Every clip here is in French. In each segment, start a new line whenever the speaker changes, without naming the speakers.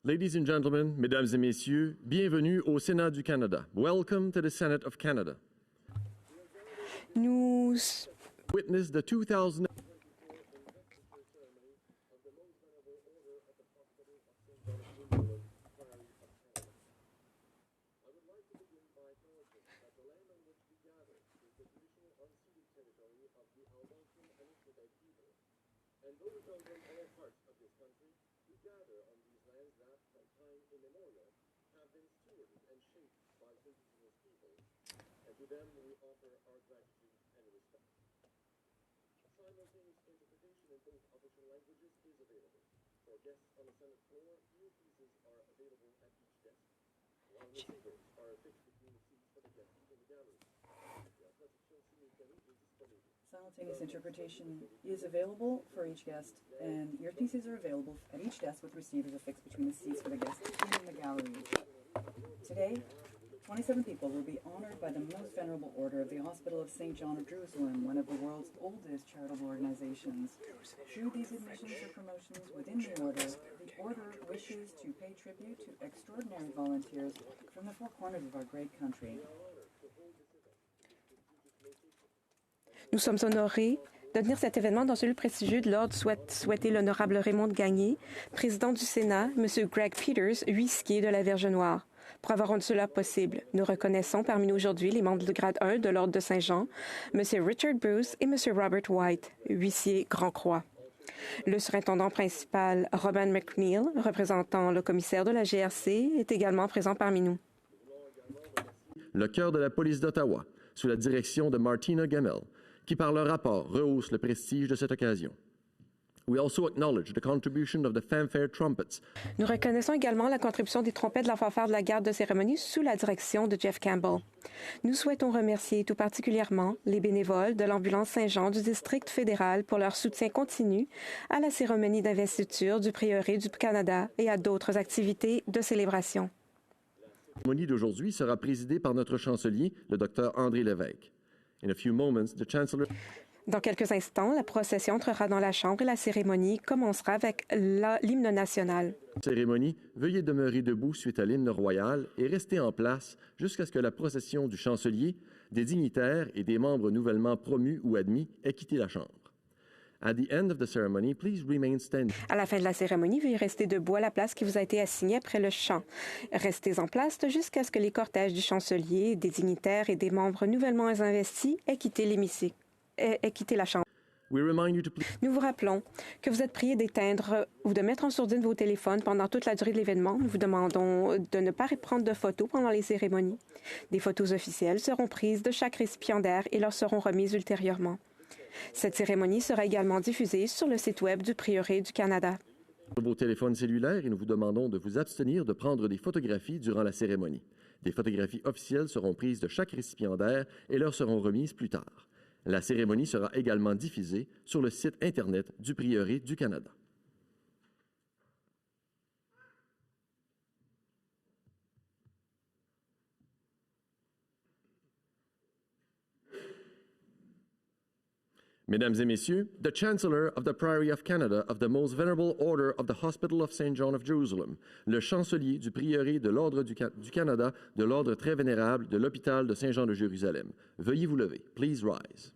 Ladies and gentlemen, mesdames et messieurs, bienvenue au Sénat du Canada. Welcome to the Senate of Canada.
Nous
Witness the 2000.
Simultaneous interpretation is available for each guest, and earpieces are available at each desk with receivers affixed between the seats for the guests and in the gallery. Today, 27 people will be honored by the Most Venerable Order of the Hospital of St. John of Jerusalem, one of the world's oldest charitable organizations. Through these admissions or promotions within the order wishes to pay tribute to extraordinary volunteers from the four corners of our great country.
Nous sommes honorés de tenir cet événement dans ce lieu prestigieux de l'ordre souhaiter l'honorable Raymond Gagné, président du Sénat, M. Greg Peters, huissier de la Vierge Noire. Pour avoir rendu cela possible, nous reconnaissons parmi nous aujourd'hui les membres du grade 1 de l'ordre de Saint-Jean, M. Richard Bruce et M. Robert White, huissier Grand Croix. Le surintendant principal Robin McNeil, représentant le commissaire de la GRC, est également présent parmi nous.
Le cœur de la police d'Ottawa, sous la direction de Martina Gemmell, qui par leur rapport rehausse le prestige de cette occasion. We also acknowledge the contribution of the fanfare trumpets.
Nous reconnaissons également la contribution des trompettes de la fanfare de la garde de cérémonie sous la direction de Jeff Campbell. Nous souhaitons remercier tout particulièrement les bénévoles de l'ambulance Saint-Jean du district fédéral pour leur soutien continu à la cérémonie d'investiture du prieuré du Canada et à d'autres activités de célébration.
La cérémonie d'aujourd'hui sera présidée par notre chancelier, le Dr André Lévesque. In a few moments, the Chancellor...
Dans quelques instants, la procession entrera dans la chambre et la cérémonie commencera avec l'hymne national.
Cérémonie, veuillez demeurer debout suite à l'hymne royal et rester en place jusqu'à ce que la procession du chancelier, des dignitaires et des membres nouvellement promus ou admis ait quitté la chambre. At the end of the ceremony, please remain standing.
À la fin de la cérémonie, veuillez rester debout à la place qui vous a été assignée après le chant. Restez en place jusqu'à ce que les cortèges du chancelier, des dignitaires et des membres nouvellement investis aient quitté l'hémicycle, aient quitté la chambre.
We remind you to please...
Nous vous rappelons que vous êtes priés d'éteindre ou de mettre en sourdine vos téléphones pendant toute la durée de l'événement. Nous vous demandons de ne pas prendre de photos pendant les cérémonies. Des photos officielles seront prises de chaque récipiendaire et leur seront remises ultérieurement. Cette cérémonie sera également diffusée sur le site Web du Prieuré du Canada.
Sur vos téléphones cellulaires et nous vous demandons de vous abstenir de prendre des photographies durant la cérémonie. Des photographies officielles seront prises de chaque récipiendaire et leur seront remises plus tard. La cérémonie sera également diffusée sur le site Internet du Prieuré du Canada. Mesdames et Messieurs, the Chancellor of the Priory of Canada of the Most Venerable Order of the Hospital of St. John of Jerusalem, le chancelier du prieuré de l'Ordre du Canada, de l'Ordre très vénérable de l'Hôpital de Saint-Jean de Jérusalem. Veuillez vous lever. Please rise.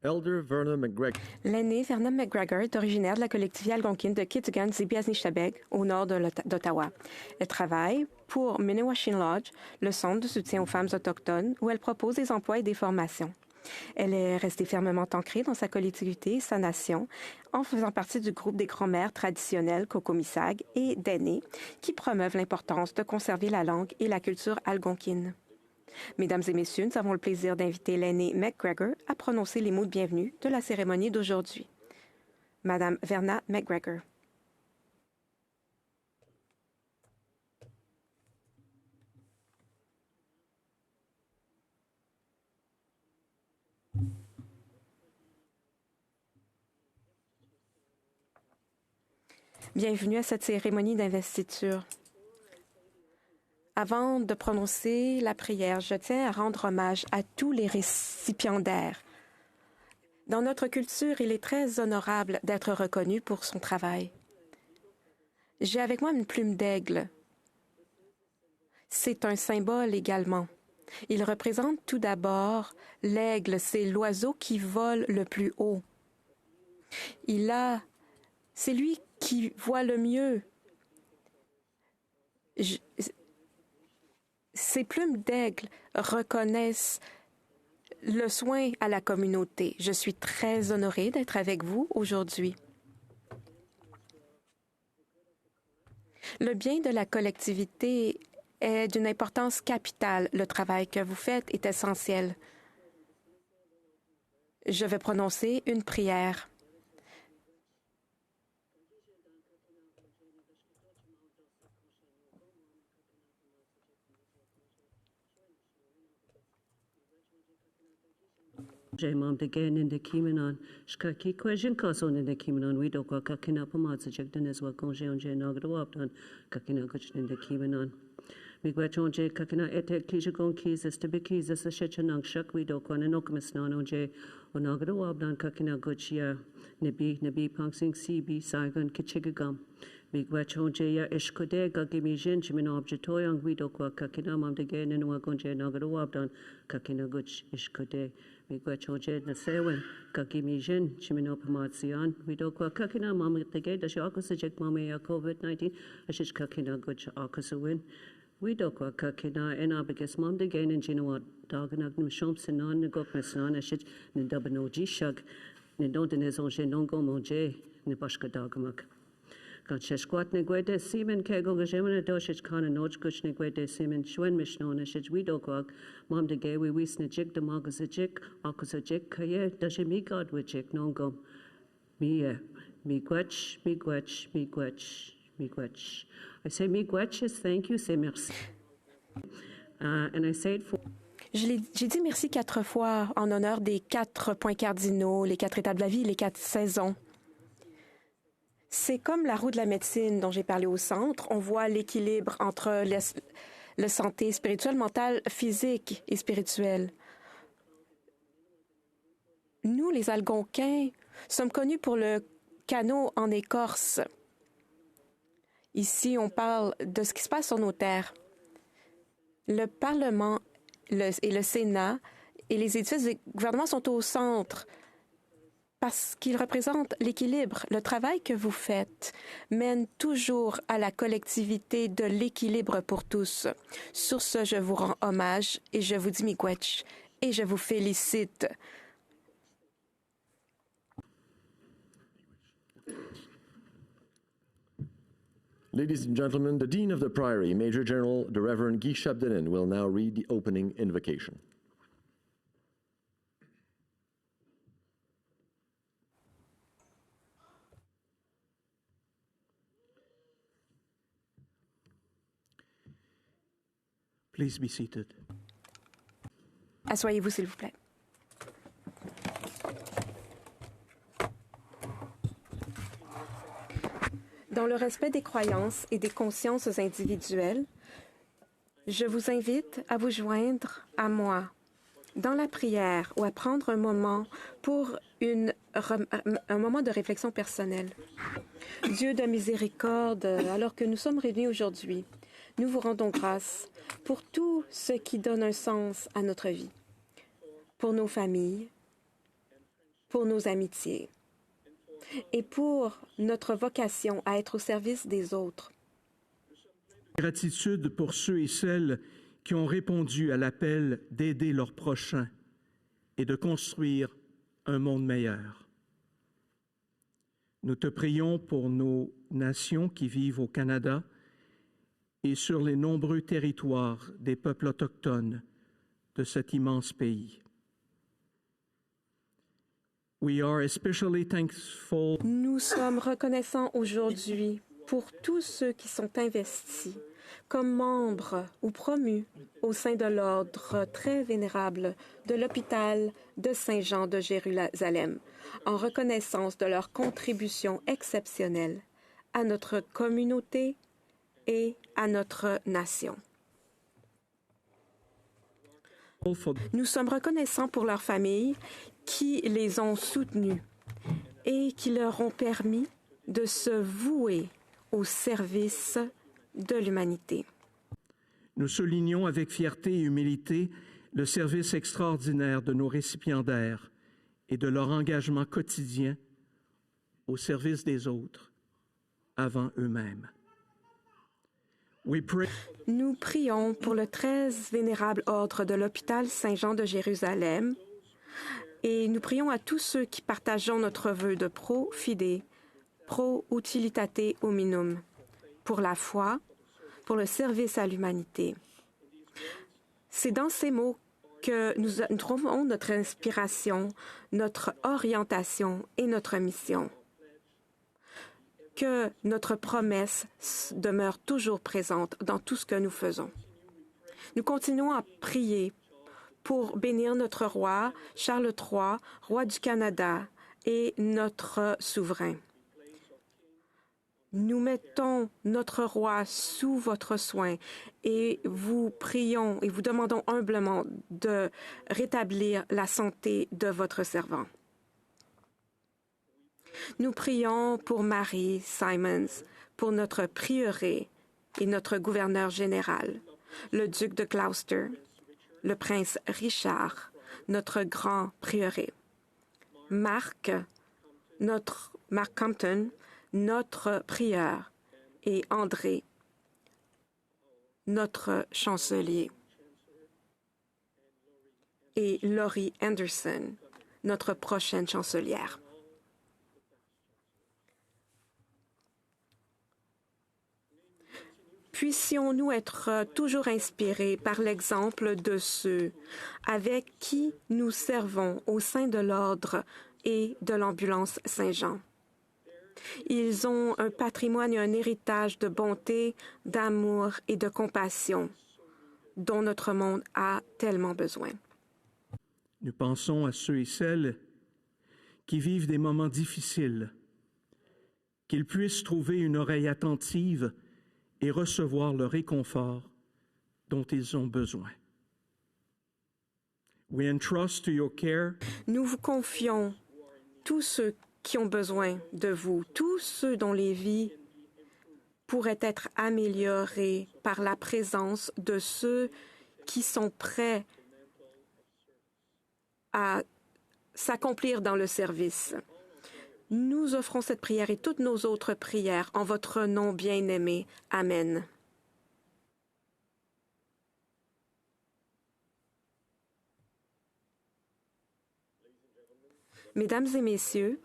Elder Vernon McGregor.
L'aîné Vernon McGregor est originaire de la collectivité algonquine de Kitigan-Zibi-Anishinaabe, au nord d'Ottawa. Elle travaille pour Minnewashi Lodge, le centre de soutien aux femmes autochtones, où elle propose des emplois et des formations. Elle est restée fermement ancrée dans sa collectivité et sa nation, en faisant partie du groupe des grands-mères traditionnelles Kokomisag et d'aînés, qui promeuvent l'importance de conserver la langue et la culture algonquine. Mesdames et messieurs, nous avons le plaisir d'inviter l'aîné McGregor à prononcer les mots de bienvenue de la cérémonie d'aujourd'hui. Madame Verna McGregor. Bienvenue à cette cérémonie d'investiture. Avant de prononcer la prière, je tiens à rendre hommage à tous les récipiendaires. Dans notre culture, il est très honorable d'être reconnu pour son travail. J'ai avec moi une plume d'aigle. C'est un symbole également. Il représente tout d'abord l'aigle, c'est l'oiseau qui vole le plus haut. C'est lui qui voit le mieux. Ces plumes d'aigle reconnaissent le soin à la communauté. Je suis très honorée d'être avec vous aujourd'hui. Le bien de la collectivité est d'une importance capitale. Le travail que vous faites est essentiel. Je vais prononcer une prière.
J'ai membre again in the Kimanon. Shkaki question kason in the Kimanon. We do kwa kakina pamat subject in as well konje onje nagro upton kakina kuch in the Kimanon. Migwach onje kakina etek klijagon keys as to be keys as a shechanang shak we do kwa nokmis non onje onagro upton kakina kuch nebi pangsing CB Saigon kichigam. Migwach onje ya ishkode gagimijin chimin objetoyang we do kwa kakina mam again in wagonje nagro upton kakina kuch ishkode. Migwachoje na sewen kakimijin chimino pamatzian wido kwa kakina mama tege da shakosajek mama ya COVID-19 ashish kakina guch akasuwin wido kwa kakina enabiges mam de gain in jinawa daganag nim shompsinan nagok mesnan ashish nindabanoji shag nindondenezonje nongo monje nibashka dagamak. Gan shesquat negwede semen kego gajemana doshich kana noj gush negwede semen shwen mishnona shij widogwag mom de gay we wisna jig the magazajik akazajik kaye dashe mi god wajik nongum mi gwech. I say mi gwech is thank you, say merci. And I say it for
J'ai dit merci 4 fois en honneur des 4 points cardinaux, les 4 étapes de la vie, les 4 saisons. C'est comme la roue de la médecine dont j'ai parlé au centre. On voit l'équilibre entre la santé spirituelle, mentale, physique et spirituelle. Nous, les Algonquins, sommes connus pour le canot en écorce. Ici, on parle de ce qui se passe sur nos terres. Le Parlement et le Sénat et les édifices du gouvernement sont au centre parce qu'ils représentent l'équilibre. Le travail que vous faites mène toujours à la collectivité de l'équilibre pour tous. Sur ce, je vous rends hommage et je vous dis miigwech et je vous félicite.
Ladies and gentlemen, the Dean of the Priory, Major General the Reverend Guy Chapdelaine, will now read the opening invocation.
Please be seated.
Asseyez-vous, s'il vous plaît. Dans le respect des croyances et des consciences individuelles, je vous invite à vous joindre à moi dans la prière ou à prendre un moment pour un moment de réflexion personnelle. Dieu de miséricorde, alors que nous sommes réunis aujourd'hui, nous vous rendons grâce pour tout ce qui donne un sens à notre vie, pour nos familles, pour nos amitiés et pour notre vocation à être au service des autres.
Gratitude pour ceux et celles qui ont répondu à l'appel d'aider leurs prochains et de construire un monde meilleur. Nous te prions pour nos nations qui vivent au Canada et sur les nombreux territoires des peuples autochtones de cet immense pays. We are especially thankful.
Nous sommes reconnaissants aujourd'hui pour tous ceux qui sont investis comme membres ou promus au sein de l'ordre très vénérable de l'hôpital de Saint-Jean de Jérusalem, en reconnaissance de leur contribution exceptionnelle à notre communauté et à notre nation. Nous sommes reconnaissants pour leurs familles qui les ont soutenus et qui leur ont permis de se vouer au service de l'humanité.
Nous soulignons avec fierté et humilité le service extraordinaire de nos récipiendaires et de leur engagement quotidien au service des autres avant eux-mêmes.
Nous prions pour le très vénérable ordre de l'hôpital Saint-Jean de Jérusalem et nous prions à tous ceux qui partageons notre vœu de pro fide, pro utilitate hominum, pour la foi, pour le service à l'humanité. C'est dans ces mots que nous trouvons notre inspiration, notre orientation et notre mission. Que notre promesse demeure toujours présente dans tout ce que nous faisons. Nous continuons à prier pour bénir notre roi, Charles III, roi du Canada, et notre souverain. Nous mettons notre roi sous votre soin et vous prions et vous demandons humblement de rétablir la santé de votre servant. Nous prions pour Mary Simons, pour notre prieuré et notre gouverneur général, le duc de Gloucester, le prince Richard, notre grand prieuré, Mark Compton, notre prieur, et André, notre chancelier, et Laurie Anderson, notre prochaine chancelière. Puissions-nous être toujours inspirés par l'exemple de ceux avec qui nous servons au sein de l'Ordre et de l'Ambulance Saint-Jean. Ils ont un patrimoine et un héritage de bonté, d'amour et de compassion dont notre monde a tellement besoin.
Nous pensons à ceux et celles qui vivent des moments difficiles, qu'ils puissent trouver une oreille attentive et recevoir le réconfort dont ils ont besoin. We entrust to your care.
Nous vous confions tous ceux qui ont besoin de vous, tous ceux dont les vies pourraient être améliorées par la présence de ceux qui sont prêts à s'accomplir dans le service. Nous offrons cette prière et toutes nos autres prières en votre nom bien-aimé. Amen. Mesdames et messieurs,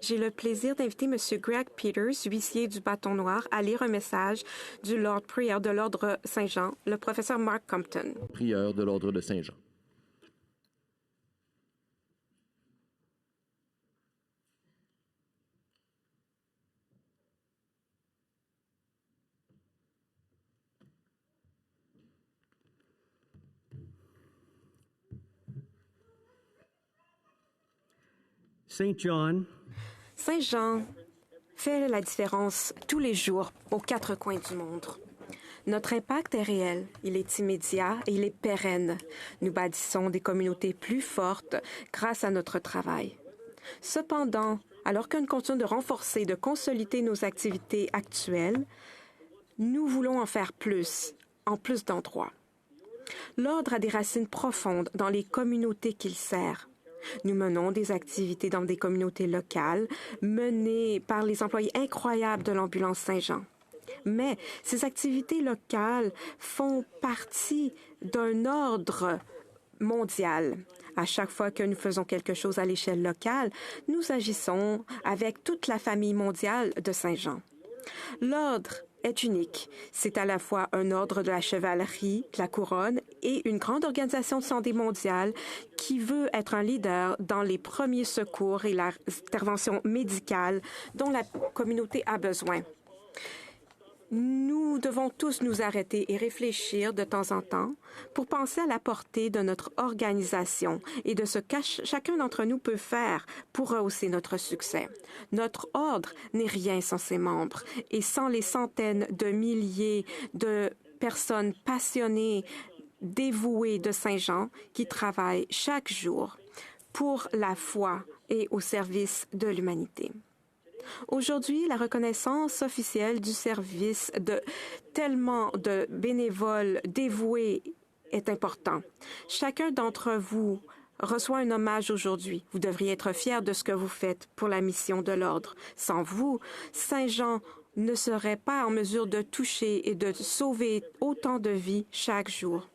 j'ai le plaisir d'inviter M. Greg Peters, huissier du Bâton Noir, à lire un message du Lord Prieur de l'Ordre Saint-Jean, le professeur Mark Compton.
Prieur de l'Ordre de Saint-Jean.
Saint-Jean fait la différence tous les jours aux quatre coins du monde. Notre impact est réel, il est immédiat et il est pérenne. Nous bâtissons des communautés plus fortes grâce à notre travail. Cependant, alors que nous continuons de renforcer, de consolider nos activités actuelles, nous voulons en faire plus, en plus d'endroits. L'Ordre a des racines profondes dans les communautés qu'il sert. Nous menons des activités dans des communautés locales, menées par les employés incroyables de l'Ambulance Saint-Jean. Mais ces activités locales font partie d'un ordre mondial. À chaque fois que nous faisons quelque chose à l'échelle locale, nous agissons avec toute la famille mondiale de Saint-Jean. L'Ordre est unique. C'est à la fois un ordre de la chevalerie, de la couronne et une grande organisation de santé mondiale qui veut être un leader dans les premiers secours et l'intervention médicale dont la communauté a besoin. Nous devons tous nous arrêter et réfléchir de temps en temps pour penser à la portée de notre organisation et de ce que chacun d'entre nous peut faire pour rehausser notre succès. Notre ordre n'est rien sans ses membres et sans les centaines de milliers de personnes passionnées, dévouées de Saint-Jean qui travaillent chaque jour pour la foi et au service de l'humanité. Aujourd'hui, la reconnaissance officielle du service de tellement de bénévoles dévoués est important. Chacun d'entre vous reçoit un hommage aujourd'hui. Vous devriez être fiers de ce que vous faites pour la mission de l'Ordre. Sans vous, Saint-Jean ne serait pas en mesure de toucher et de sauver autant de vies chaque jour.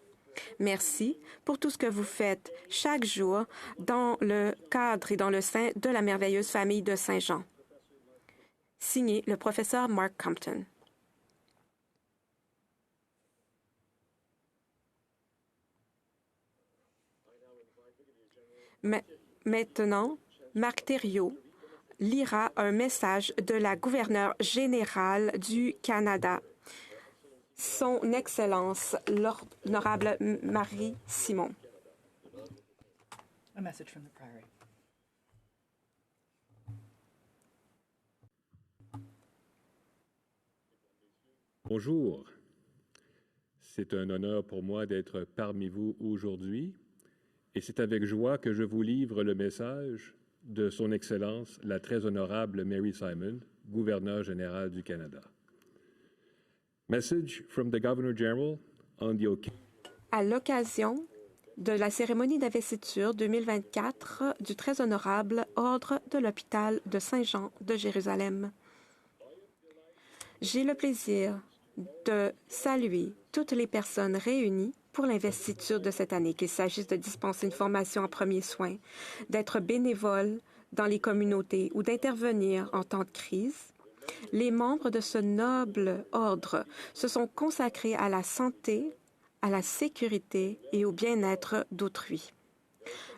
Merci pour tout ce que vous faites chaque jour dans le cadre et dans le sein de la merveilleuse famille de Saint-Jean. Signé le professeur Mark Compton. Maintenant, Marc Thériault lira un message de la gouverneure générale du Canada, Son Excellence l'Honorable Marie Simon.
A message from the Priory.
Bonjour. C'est un honneur pour moi d'être parmi vous aujourd'hui et c'est avec joie que je vous livre le message de Son Excellence, la très honorable Mary Simon, gouverneure générale du Canada. Message from the Governor General on the occasion.
À l'occasion de la cérémonie d'investiture 2024 du très honorable Ordre de l'Hôpital de Saint-Jean de Jérusalem, j'ai le plaisir de saluer toutes les personnes réunies pour l'investiture de cette année, qu'il s'agisse de dispenser une formation en premiers soins, d'être bénévole dans les communautés ou d'intervenir en temps de crise. Les membres de ce noble ordre se sont consacrés à la santé, à la sécurité et au bien-être d'autrui.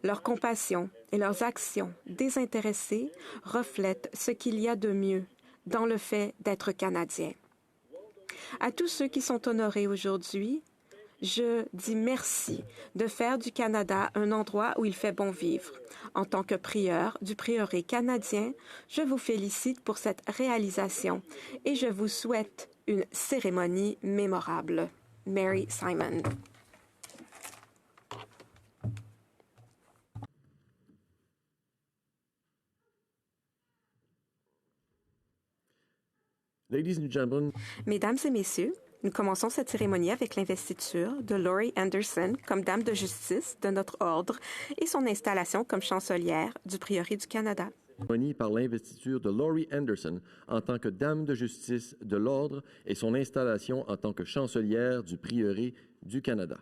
Leur compassion et leurs actions désintéressées reflètent ce qu'il y a de mieux dans le fait d'être Canadien. À tous ceux qui sont honorés aujourd'hui, je dis merci de faire du Canada un endroit où il fait bon vivre. En tant que prieur du prieuré canadien, je vous félicite pour cette réalisation et je vous souhaite une cérémonie mémorable. Mary Simon.
Ladies and gentlemen,
Mesdames et messieurs, Nous commençons cette cérémonie avec l'investiture de Laurie Anderson comme dame de justice de notre ordre et son installation comme chancelière du prieuré du Canada.
Cérémonie par l'investiture de Laurie Anderson en tant que dame de justice de l'ordre et son installation en tant que chancelière du prieuré du Canada.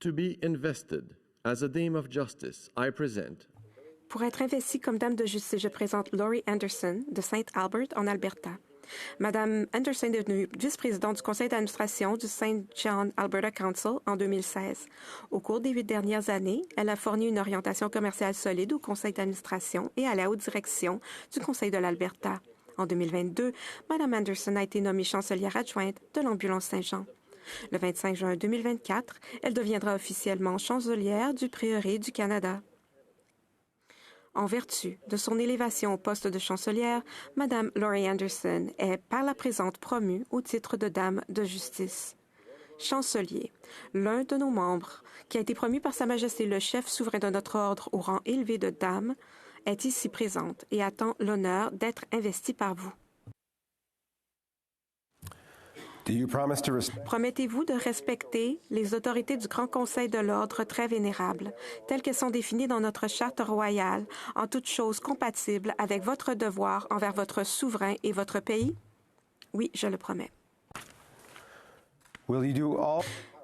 To be invested as a Dame of Justice, I present.
Pour être investie comme dame de justice, je présente Laurie Anderson de Saint Albert en Alberta. Madame Anderson est devenue vice-présidente du conseil d'administration du St. John Alberta Council en 2016. Au cours des 8 dernières années, elle a fourni une orientation commerciale solide au conseil d'administration et à la haute direction du conseil de l'Alberta. En 2022, Madame Anderson a été nommée chancelière adjointe de l'ambulance Saint-Jean. Le 25 juin 2024, elle deviendra officiellement chancelière du prieuré du Canada. En vertu de son élévation au poste de chancelière, Mme Laurie Anderson est par la présente promue au titre de Dame de justice. Chancelier, l'un de nos membres, qui a été promu par Sa Majesté le chef souverain de notre ordre au rang élevé de Dame, est ici présente et attend l'honneur d'être investi par vous. Promettez-vous de respecter les autorités du Grand Conseil de l'Ordre très vénérable, telles qu'elles sont définies dans notre charte royale, en toutes choses compatibles avec votre devoir envers votre souverain et votre pays? Oui, je le promets.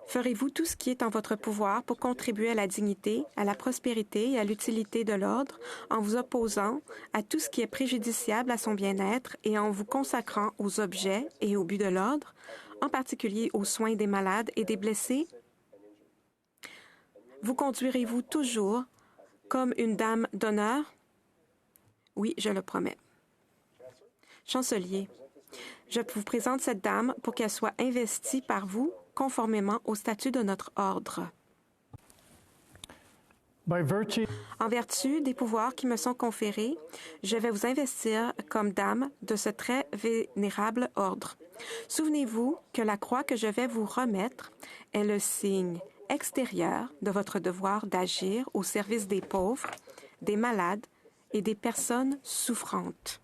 Ferez-vous tout ce qui est en votre pouvoir pour contribuer à la dignité, à la prospérité et à l'utilité de l'ordre, en vous opposant à tout ce qui est préjudiciable à son bien-être et en vous consacrant aux objets et aux buts de l'ordre, en particulier aux soins des malades et des blessés? Vous conduirez-vous toujours comme une dame d'honneur? Oui, je le promets. Chancelier, je vous présente cette dame pour qu'elle soit investie par vous conformément au statut de notre ordre. En vertu des pouvoirs qui me sont conférés, je vais vous investir comme dame de ce très vénérable ordre. Souvenez-vous que la croix que je vais vous remettre est le signe extérieur de votre devoir d'agir au service des pauvres, des malades et des personnes souffrantes.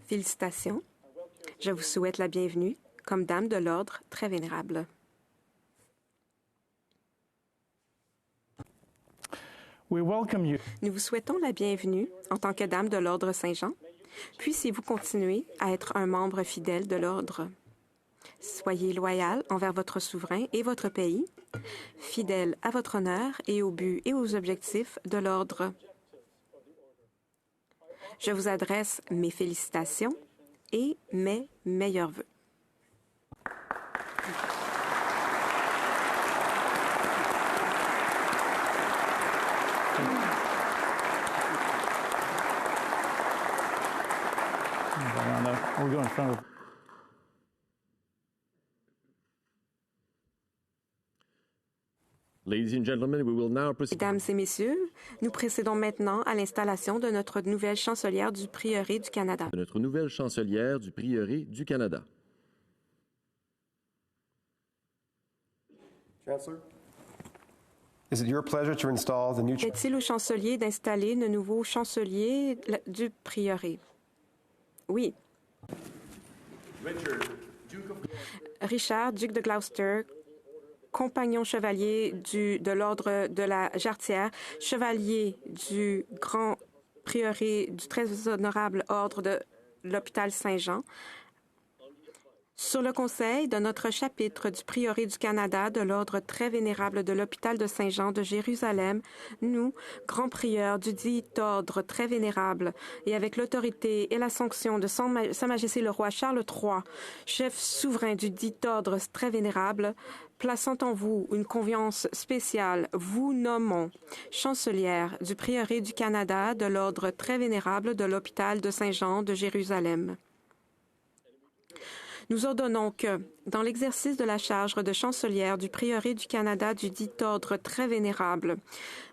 Félicitations. Je vous souhaite la bienvenue comme dame de l'ordre très vénérable. Nous vous souhaitons la bienvenue en tant que dame de l'ordre Saint-Jean. Puissiez-vous continuer à être un membre fidèle de l'ordre. Soyez loyal envers votre souverain et votre pays, fidèle à votre honneur et aux buts et aux objectifs de l'ordre. Je vous adresse mes félicitations et mes meilleurs vœux.
We'll go in front of
Ladies and gentlemen, we will now proceed.
Mesdames et messieurs, nous procédons maintenant à l'installation de notre nouvelle chancelière du Prieuré du Canada.
Notre nouvelle chancelière du Prieuré du Canada.
Chancellor, is it your pleasure to install the new
Est-il au chancelier d'installer le nouveau chancelier du Prieuré? Oui. Richard, duc de Gloucester, compagnon chevalier de l'Ordre de la Jarretière, chevalier du Grand Prieuré du très honorable Ordre de l'Hôpital Saint-Jean, sur le conseil de notre chapitre du Prieuré du Canada de l'Ordre très vénérable de l'Hôpital de Saint-Jean de Jérusalem, nous, grands prieurs du dit ordre très vénérable, et avec l'autorité et la sanction de Sa Majesté le roi Charles III, chef souverain du dit ordre très vénérable, plaçant en vous une confiance spéciale, vous nommons chancelière du Prieuré du Canada de l'Ordre très vénérable de l'Hôpital de Saint-Jean de Jérusalem. Nous ordonnons que, dans l'exercice de la charge de chancelière du Prieuré du Canada du dit ordre très vénérable,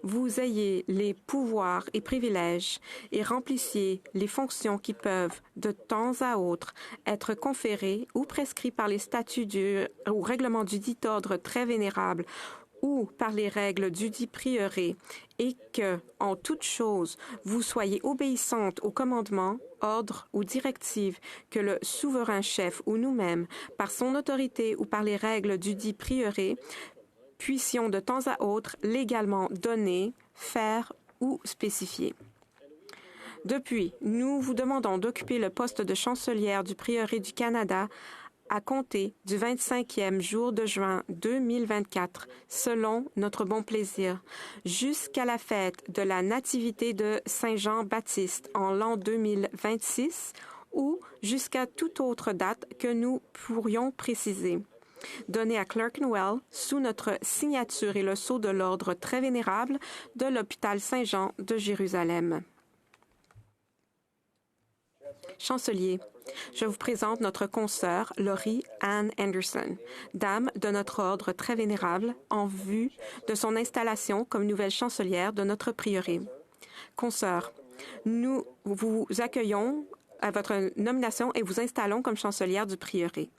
vous ayez les pouvoirs et privilèges et remplissiez les fonctions qui peuvent, de temps à autre, être conférées ou prescrites par les statuts ou règlements du dit ordre très vénérable ou par les règles du dit prieuré, et que, en toute chose, vous soyez obéissante aux commandements, ordres ou directives que le souverain chef ou nous-mêmes, par son autorité ou par les règles du dit prieuré, puissions de temps à autre légalement donner, faire ou spécifier. Depuis, nous vous demandons d'occuper le poste de chancelière du Prieuré du Canada à compter du 25e jour de juin 2024, selon notre bon plaisir, jusqu'à la fête de la Nativité de Saint Jean-Baptiste en l'an 2026 ou jusqu'à toute autre date que nous pourrions préciser. Donné à Clerkenwell sous notre signature et le sceau de l'Ordre très vénérable de l'Hôpital Saint-Jean de Jérusalem. Chancelier, je vous présente notre consoeur Laurie Ann Anderson, dame de notre ordre très vénérable, en vue de son installation comme nouvelle chancelière de notre prieuré. Consoeur, nous vous accueillons à votre nomination et vous installons comme chancelière du prieuré.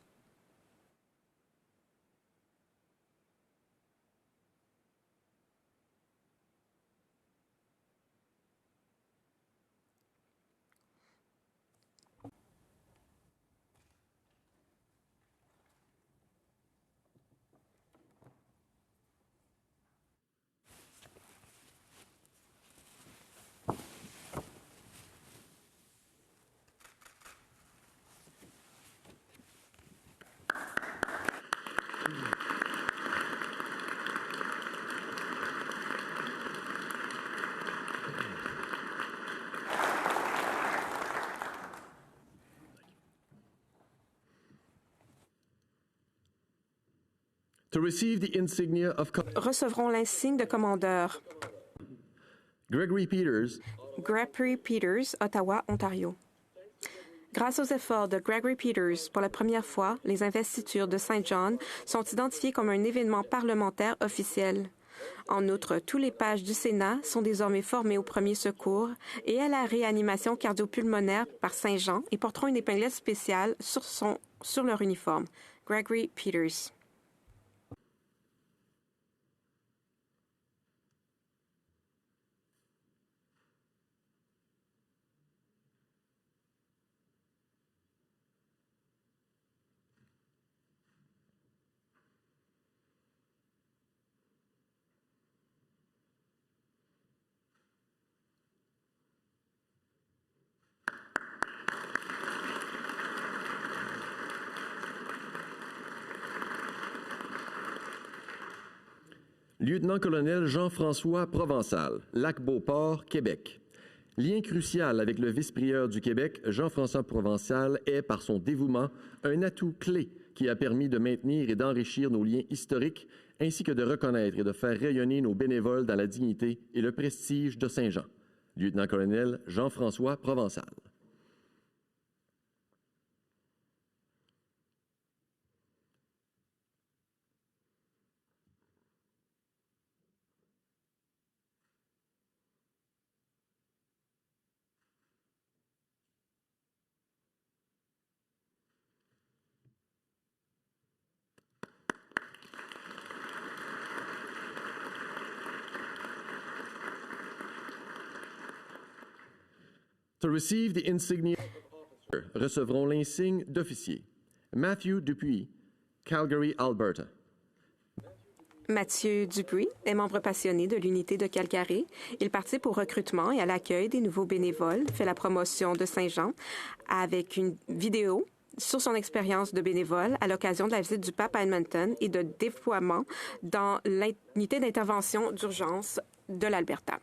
To receive the insignia of
Recevront l'insigne de commandeur.
Gregory Peters,
Gregory Peters, Ottawa, Ontario. Grâce aux efforts de Gregory Peters, pour la première fois, les investitures de Saint John sont identifiées comme un événement parlementaire officiel. En outre, tous les pages du Sénat sont désormais formés aux premiers secours et à la réanimation cardio-pulmonaire par Saint Jean et porteront une épinglette spéciale sur leur uniforme. Gregory Peters.
Lieutenant-colonel Jean-François Provençal, Lac-Beauport, Québec. Lien crucial avec le vice-prieur du Québec, Jean-François Provençal est, par son dévouement, un atout clé qui a permis de maintenir et d'enrichir nos liens historiques, ainsi que de reconnaître et de faire rayonner nos bénévoles dans la dignité et le prestige de Saint-Jean. Lieutenant-colonel Jean-François Provençal. To receive the insignia recevront l'insigne d'officier. Matthew Dupuis, Calgary, Alberta.
Mathieu Dupuis est membre passionné de l'unité de Calgary. Il participe au recrutement et à l'accueil des nouveaux bénévoles, fait la promotion de Saint-Jean avec une vidéo sur son expérience de bénévole à l'occasion de la visite du pape à Edmonton et de déploiement dans l'unité d'intervention d'urgence de l'Alberta.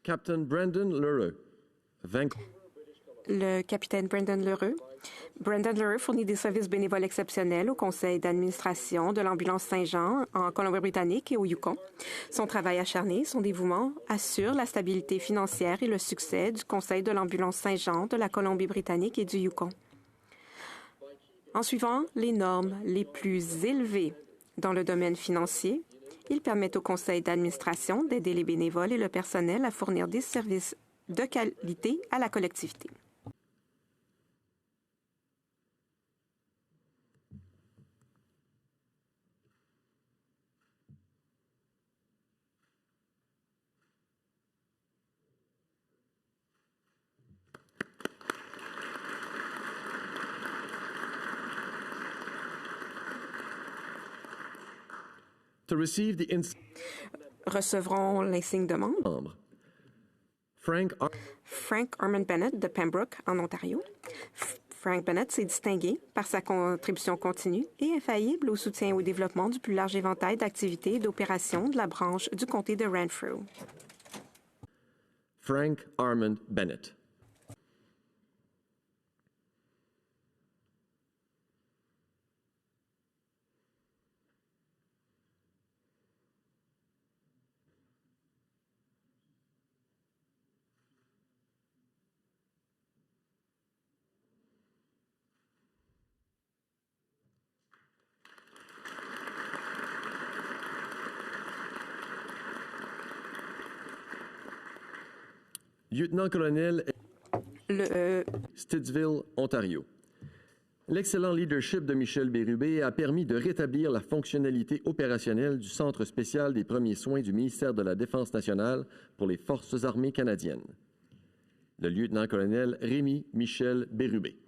Captain Brandon Lheureux, Vancouver.
Le capitaine Brandon Lheureux. Brandon Lheureux fournit des services bénévoles exceptionnels au conseil d'administration de l'ambulance Saint-Jean en Colombie-Britannique et au Yukon. Son travail acharné, son dévouement assurent la stabilité financière et le succès du conseil de l'ambulance Saint-Jean de la Colombie-Britannique et du Yukon. En suivant les normes les plus élevées dans le domaine financier, ils permettent au conseil d'administration d'aider les bénévoles et le personnel à fournir des services de qualité à la collectivité.
To receive the
Recevront l'insigne de membre. Frank Armand Bennett de Pembroke, en Ontario. Frank Bennett s'est distingué par sa contribution continue et infaillible au soutien et au développement du plus large éventail d'activités et d'opérations de la branche du comté de Renfrew.
Frank Armand Bennett. Lieutenant-colonel Stittsville, Ontario. L'excellent leadership de Michel Bérubé a permis de rétablir la fonctionnalité opérationnelle du Centre spécial des premiers soins du ministère de la Défense nationale pour les Forces armées canadiennes. Le lieutenant-colonel Rémi Michel Bérubé.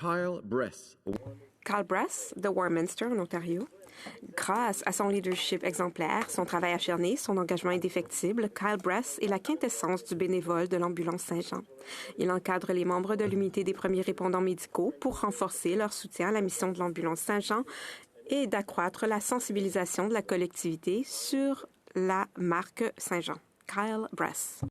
Kyle Bress.
Kyle Bress de Warminster, en Ontario. Grâce à son leadership exemplaire, son travail acharné, son engagement indéfectible, Kyle Bress est la quintessence du bénévole de l'ambulance Saint-Jean. Il encadre les membres de l'unité des premiers répondants médicaux pour renforcer leur soutien à la mission de l'ambulance Saint-Jean et d'accroître la sensibilisation de la collectivité sur la marque Saint-Jean. Kyle Bress.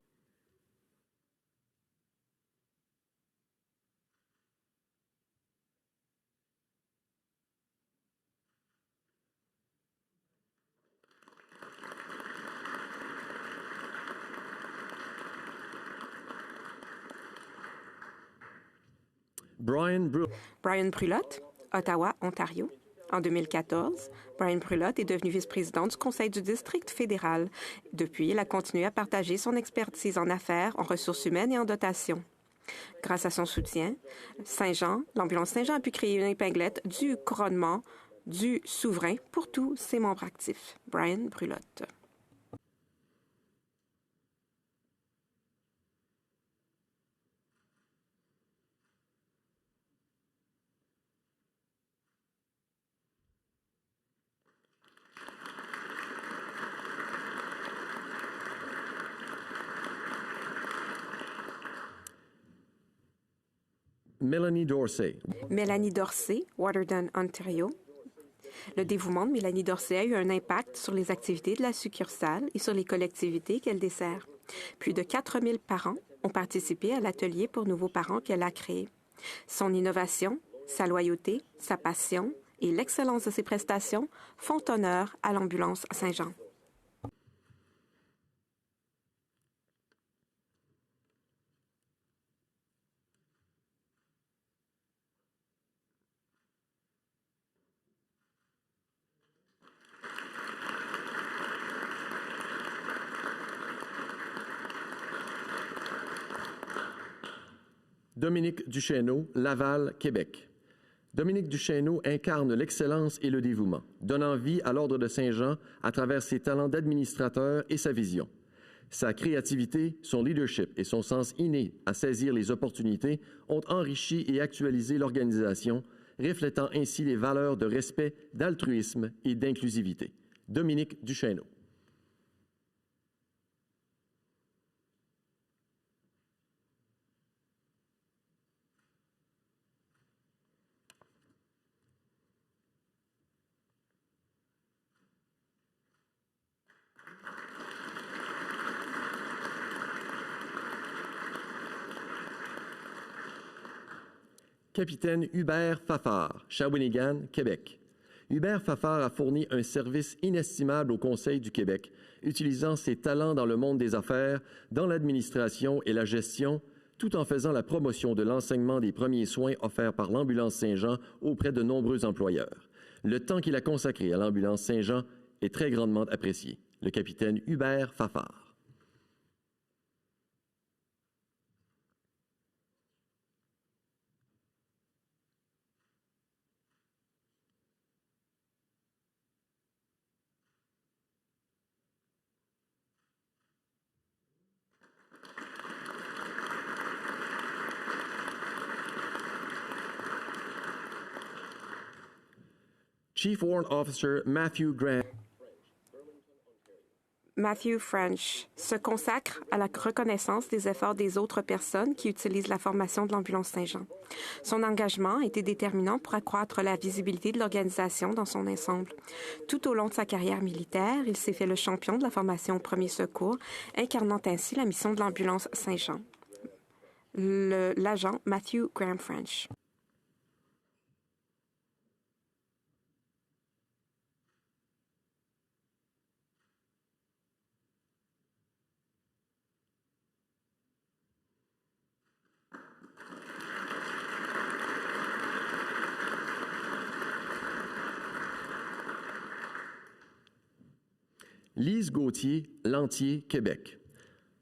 Brian
Brulotte, Ottawa, Ontario. En 2014, Brian Brulotte est devenu vice-président du Conseil du district fédéral. Depuis, il a continué à partager son expertise en affaires, en ressources humaines et en dotation. Grâce à son soutien, l'ambulance Saint-Jean a pu créer une épinglette du couronnement du souverain pour tous ses membres actifs. Brian Brulotte.
Mélanie Dorsey.
Mélanie Dorsey, Waterton, Ontario. Le dévouement de Mélanie Dorsey a eu un impact sur les activités de la succursale et sur les collectivités qu'elle dessert. Plus de 4 000 parents ont participé à l'atelier pour nouveaux parents qu'elle a créé. Son innovation, sa loyauté, sa passion et l'excellence de ses prestations font honneur à l'ambulance Saint-Jean.
Dominique Duchesneau, Laval, Québec. Dominique Duchesneau incarne l'excellence et le dévouement, donnant vie à l'Ordre de Saint-Jean à travers ses talents d'administrateur et sa vision. Sa créativité, son leadership et son sens inné à saisir les opportunités ont enrichi et actualisé l'organisation, reflétant ainsi les valeurs de respect, d'altruisme et d'inclusivité. Dominique Duchesneau. Capitaine Hubert Fafard, Shawinigan, Québec. Hubert Fafard a fourni un service inestimable au Conseil du Québec, utilisant ses talents dans le monde des affaires, dans l'administration et la gestion, tout en faisant la promotion de l'enseignement des premiers soins offerts par l'Ambulance Saint-Jean auprès de nombreux employeurs. Le temps qu'il a consacré à l'Ambulance Saint-Jean est très grandement apprécié. Le capitaine Hubert Fafard. Chief Warrant Officer Matthew Grant.
Matthew French se consacre à la reconnaissance des efforts des autres personnes qui utilisent la formation de l'Ambulance Saint-Jean. Son engagement a été déterminant pour accroître la visibilité de l'organisation dans son ensemble. Tout au long de sa carrière militaire, il s'est fait le champion de la formation aux premiers secours, incarnant ainsi la mission de l'Ambulance Saint-Jean. L'agent Matthew Graham French.
Lise Gauthier, Lantier, Québec.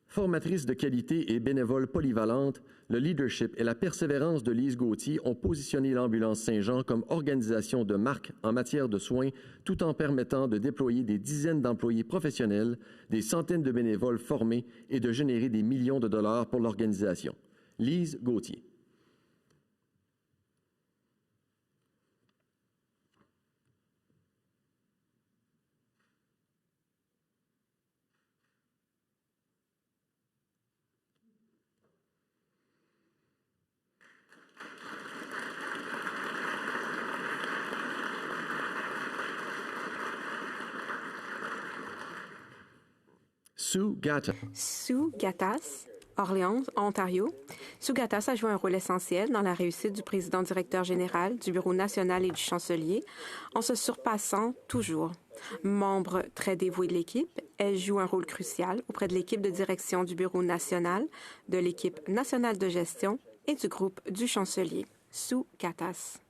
Formatrice de qualité et bénévole polyvalente, le leadership et la persévérance de Lise Gauthier ont positionné l'Ambulance Saint-Jean comme organisation de marque en matière de soins, tout en permettant de déployer des dizaines d'employés professionnels, des centaines de bénévoles formés et de générer des millions de dollars pour l'organisation. Lise Gauthier. Sue Gattas.
Sue Gattas, Orléans, Ontario. Sue Gattas a joué un rôle essentiel dans la réussite du président-directeur général, du Bureau national et du chancelier, en se surpassant toujours. Membre très dévoué de l'équipe, elle joue un rôle crucial auprès de l'équipe de direction du Bureau national, de l'équipe nationale de gestion et du groupe du chancelier. Sue Gattas.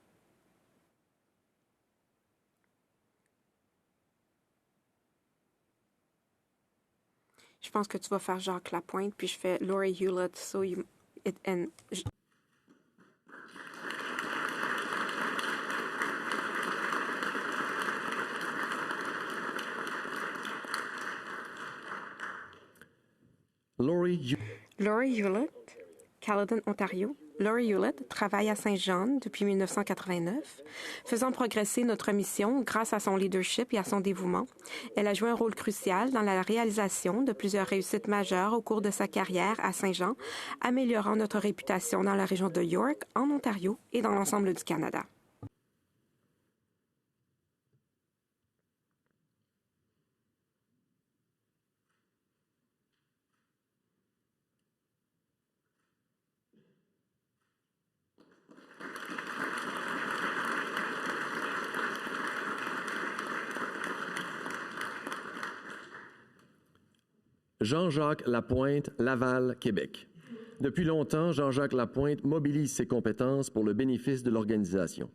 Je pense que tu vas faire Jacques Lapointe, puis je fais Laurie Hewlett, so you... Laurie Hewlett, Caledon, Ontario. Laurie Hewlett travaille à Saint-Jean depuis 1989, faisant progresser notre mission grâce à son leadership et à son dévouement. Elle a joué un rôle crucial dans la réalisation de plusieurs réussites majeures au cours de sa carrière à Saint-Jean, améliorant notre réputation dans la région de York, en Ontario et dans l'ensemble du Canada.
Jean-Jacques Lapointe, Laval, Québec. Depuis longtemps, Jean-Jacques Lapointe mobilise ses compétences pour le bénéfice de l'organisation.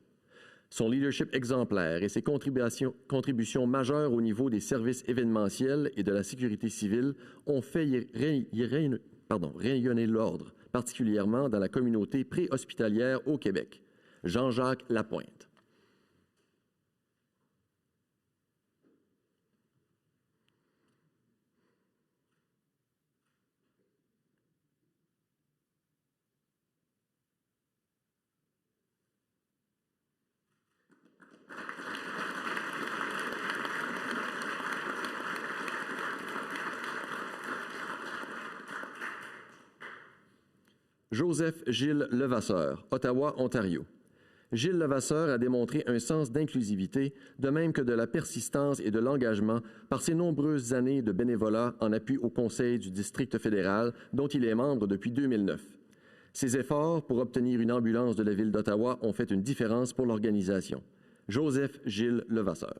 Son leadership exemplaire et ses contributions majeures au niveau des services événementiels et de la sécurité civile ont fait rayonner l'ordre, particulièrement dans la communauté préhospitalière au Québec. Jean-Jacques Lapointe. Joseph Gilles Levasseur, Ottawa, Ontario. Gilles Levasseur a démontré un sens d'inclusivité, de même que de la persistance et de l'engagement par ses nombreuses années de bénévolat en appui au Conseil du district fédéral, dont il est membre depuis 2009. Ses efforts pour obtenir une ambulance de la Ville d'Ottawa ont fait une différence pour l'organisation. Joseph Gilles Levasseur.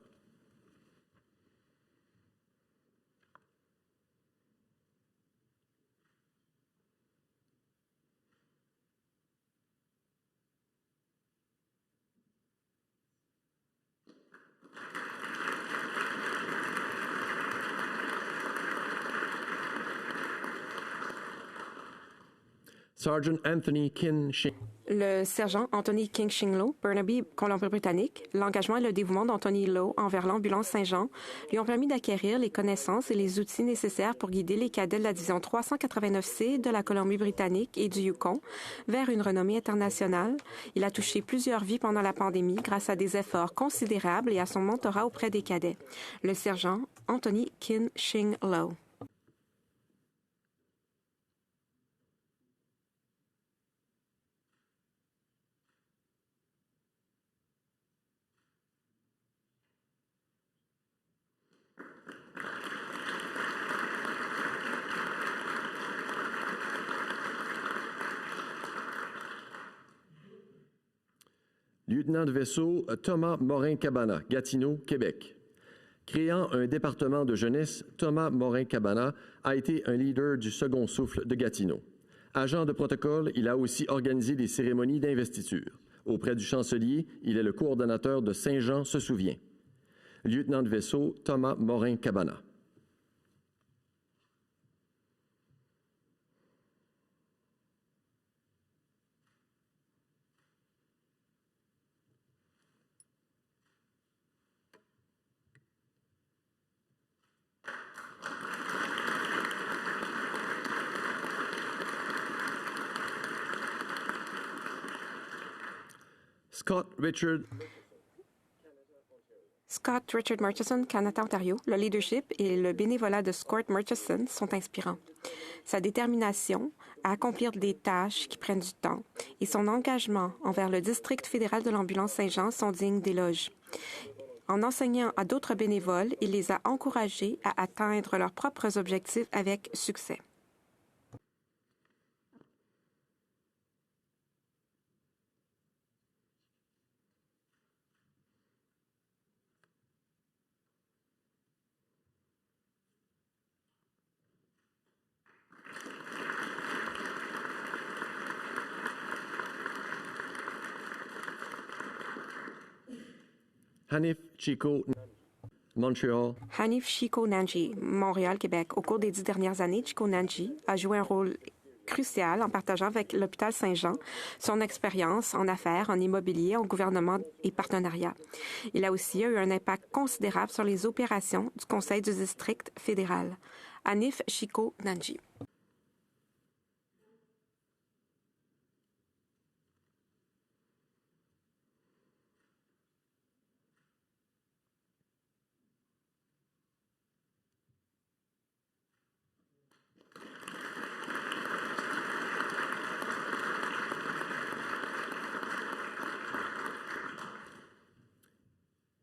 Sergeant Anthony Kin Shing.
Le sergent Anthony King Shinglo, Burnaby, Colombie-Britannique, l'engagement et le dévouement d'Anthony Lowe envers l'ambulance Saint-Jean lui ont permis d'acquérir les connaissances et les outils nécessaires pour guider les cadets de la division 389C de la Colombie-Britannique et du Yukon vers une renommée internationale. Il a touché plusieurs vies pendant la pandémie grâce à des efforts considérables et à son mentorat auprès des cadets. Le sergent Anthony Kin Shinglo.
Lieutenant de vaisseau Thomas Morin-Cabana, Gatineau, Québec. Créant un département de jeunesse, Thomas Morin-Cabana a été un leader du second souffle de Gatineau. Agent de protocole, il a aussi organisé des cérémonies d'investiture. Auprès du chancelier, il est le coordonnateur de Saint-Jean se souvient. Lieutenant de vaisseau Thomas Morin-Cabana. Scott
Richard Murchison, Canada, Ontario, le leadership et le bénévolat de Scott Murchison sont inspirants. Sa détermination à accomplir des tâches qui prennent du temps et son engagement envers le district fédéral de l'ambulance Saint-Jean sont dignes d'éloges. En enseignant à d'autres bénévoles, il les a encouragés à atteindre leurs propres objectifs avec succès.
Hanif Chico, Montréal.
Hanif Chico Nanji, Montréal, Québec. Au cours des 10 dernières années, Chico Nanji a joué un rôle crucial en partageant avec l'hôpital Saint-Jean son expérience en affaires, en immobilier, en gouvernement et partenariat. Il a aussi eu un impact considérable sur les opérations du Conseil du district fédéral. Hanif Chico Nanji.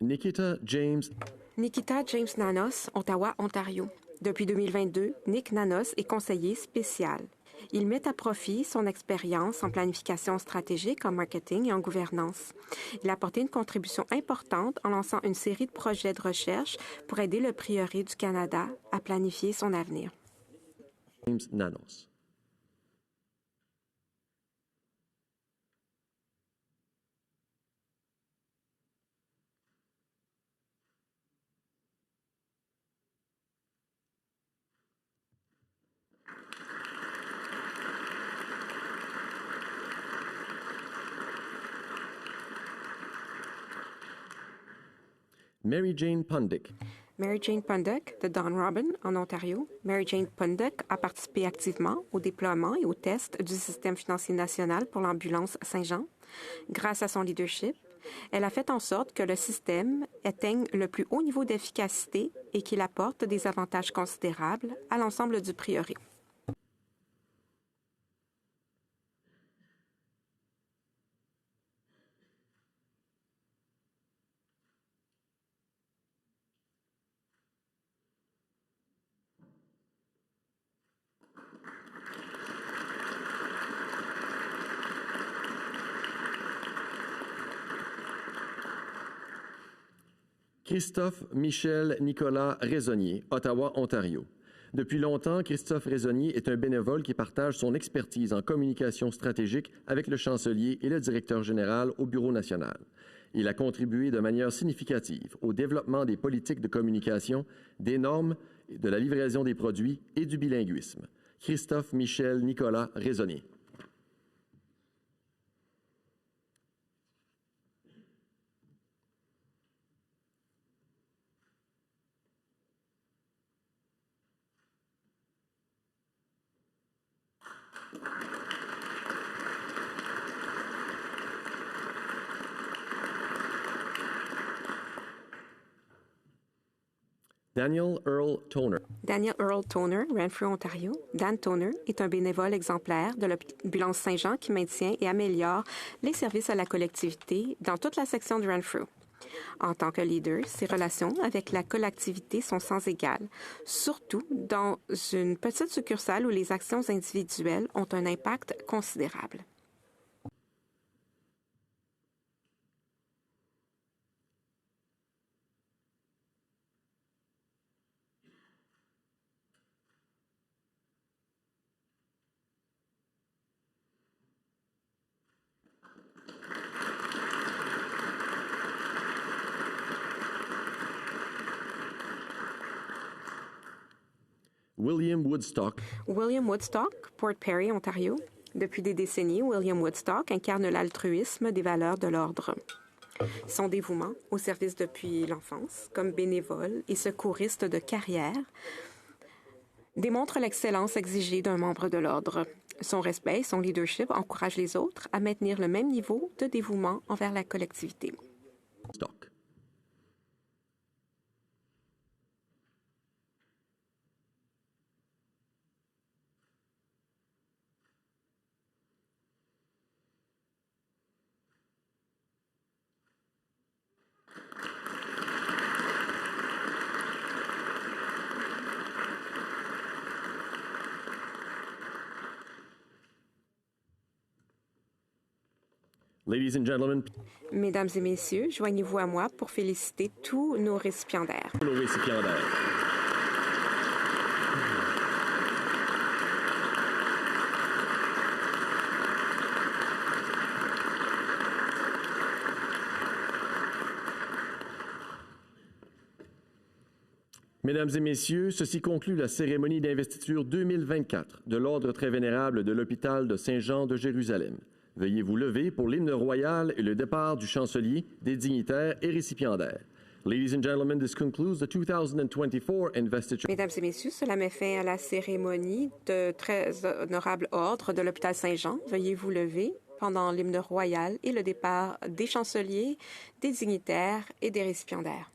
Nikita James
Nanos, Ottawa, Ontario. Depuis 2022, Nick Nanos est conseiller spécial. Il met à profit son expérience en planification stratégique, en marketing et en gouvernance. Il a apporté une contribution importante en lançant une série de projets de recherche pour aider le prieuré du Canada à planifier son avenir.
James Nanos. Mary Jane Pundick.
Mary Jane Pundick de Don Robin, en Ontario. Mary Jane Pundick a participé activement au déploiement et au test du système financier national pour l'ambulance Saint-Jean. Grâce à son leadership, elle a fait en sorte que le système atteigne le plus haut niveau d'efficacité et qu'il apporte des avantages considérables à l'ensemble du prieuré.
Christophe Michel Nicolas Raisonnier, Ottawa, Ontario. Depuis longtemps, Christophe Raisonnier est un bénévole qui partage son expertise en communication stratégique avec le chancelier et le directeur général au Bureau national. Il a contribué de manière significative au développement des politiques de communication, des normes, de la livraison des produits et du bilinguisme. Christophe Michel Nicolas Raisonnier. Daniel Earl Toner.
Daniel Earl Toner, Renfrew, Ontario. Dan Toner est un bénévole exemplaire de l'ambulance Saint-Jean qui maintient et améliore les services à la collectivité dans toute la section de Renfrew. En tant que leader, ses relations avec la collectivité sont sans égal, surtout dans une petite succursale où les actions individuelles ont un impact considérable.
William Woodstock.
William Woodstock, Port Perry, Ontario. Depuis des décennies, William Woodstock incarne l'altruisme des valeurs de l'ordre. Son dévouement au service depuis l'enfance, comme bénévole et secouriste de carrière, démontre l'excellence exigée d'un membre de l'ordre. Son respect et son leadership encouragent les autres à maintenir le même niveau de dévouement envers la collectivité.
Woodstock. Ladies and gentlemen,
Mesdames et messieurs, joignez-vous à moi pour féliciter tous nos récipiendaires.
nos récipiendaires. Mesdames et messieurs, ceci conclut la cérémonie d'investiture 2024 de l'Ordre très vénérable de l'Hôpital de Saint-Jean de Jérusalem. Veuillez vous lever pour l'hymne royal et le départ du chancelier, des dignitaires et récipiendaires. Ladies and gentlemen, this concludes the 2024 investiture.
Mesdames et messieurs, cela met fin à la cérémonie de très honorable ordre de l'Hôpital Saint-Jean. Veuillez vous lever pendant l'hymne royal et le départ des chanceliers, des dignitaires et des récipiendaires.